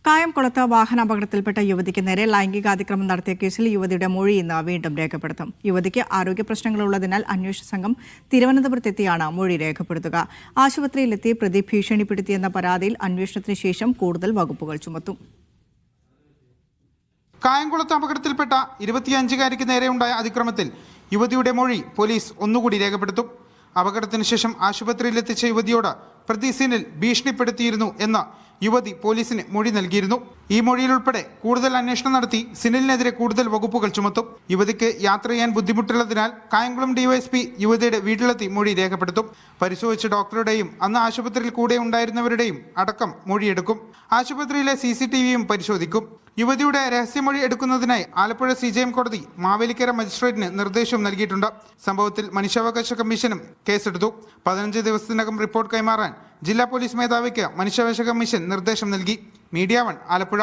കായംകുളത്ത് വാഹനാപകടത്തിൽപ്പെട്ട യുവതിക്ക് നേരെ ലൈംഗികാതിക്രമം നടത്തിയ കേസിൽ യുവതിയുടെ മൊഴി ഇന്ന് വീണ്ടും രേഖപ്പെടുത്തും. യുവതിക്ക് ആരോഗ്യ പ്രശ്നങ്ങളുള്ളതിനാൽ അന്വേഷണ സംഘം തിരുവനന്തപുരത്തെത്തിയാണ് മൊഴി രേഖപ്പെടുത്തുക. ആശുപത്രിയിലെത്തി പ്രതി ഭീഷണിപ്പെടുത്തിയെന്ന പരാതിയിൽ അന്വേഷണത്തിന് ശേഷം കൂടുതൽ വകുപ്പുകൾ ചുമത്തും. കായംകുളത്ത് അപകടത്തിൽപ്പെട്ട 25-കാരിക്ക് നേരെയുണ്ടായ അതിക്രമത്തിൽ യുവതിയുടെ മൊഴി പോലീസ് ഒന്നുകൂടി രേഖപ്പെടുത്തും. അപകടത്തിന് ശേഷം ആശുപത്രിയിലെത്തിച്ച യുവതിയോട് പ്രതി സിനിൽ ഭീഷണിപ്പെടുത്തിയിരുന്നു എന്ന് യുവതി പോലീസിന് മൊഴി നൽകിയിരുന്നു. ഈ മൊഴിയിലുൾപ്പെടെ കൂടുതൽ അന്വേഷണം നടത്തി സിനിലിനെതിരെ കൂടുതൽ വകുപ്പുകൾ ചുമത്തും. യുവതിക്ക് യാത്ര ചെയ്യാൻ ബുദ്ധിമുട്ടുള്ളതിനാൽ കായംകുളം ഡിവൈഎസ്പി യുവതിയുടെ വീട്ടിലെത്തി മൊഴി രേഖപ്പെടുത്തും. പരിശോധിച്ച ഡോക്ടറുടെയും അന്ന് ആശുപത്രിയിൽ കൂടെ ഉണ്ടായിരുന്നവരുടെയും അടക്കം മൊഴിയെടുക്കും. ആശുപത്രിയിലെ CCTVയും പരിശോധിക്കും. യുവതിയുടെ രഹസ്യമൊഴി എടുക്കുന്നതിനായി ആലപ്പുഴ CJM കോടതി മാവേലിക്കര മജിസ്ട്രേറ്റിന് നിർദ്ദേശവും നൽകിയിട്ടുണ്ട്. സംഭവത്തിൽ മനുഷ്യാവകാശ കമ്മീഷനും കേസെടുത്തു. 15 ദിവസത്തിനകം റിപ്പോർട്ട് കൈമാറാൻ ജില്ലാ പോലീസ് മേധാവിക്ക് മനുഷ്യാവകാശ കമ്മീഷൻ നിർദ്ദേശം നൽകി. മീഡിയ 1 ആലപ്പുഴ.